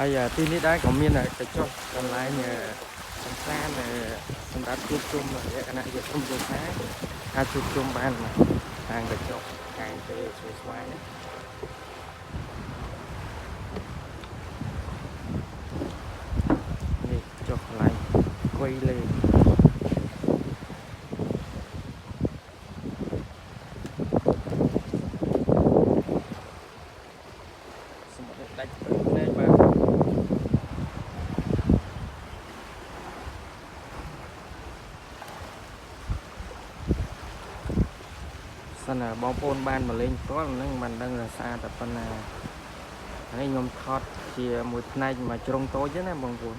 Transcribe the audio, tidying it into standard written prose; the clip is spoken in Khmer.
ហើយទីនេះដែរក៏មានកញ្ចក់កន្លែងសំខាន់សម្រាប់ជួបជុំលក្ខណៈជាក្រុមគ្រួសារអាចជួបជុំបានខាងកញ្ចក់ខាងទៅសួរស្វែងនេះចុះកន្លែងអង្គុយលេងសម្រាប់ដាច់ភ្លើងបាទសិនបងប្អូនបានមកលេងផ្ទាល់ហ្នឹងមិនដឹងរសារតែប៉ុណ្ណាហើយខ្ញុំថតជាមួយផ្នែកមួយជ្រុងតូចទេណាបងប្អូន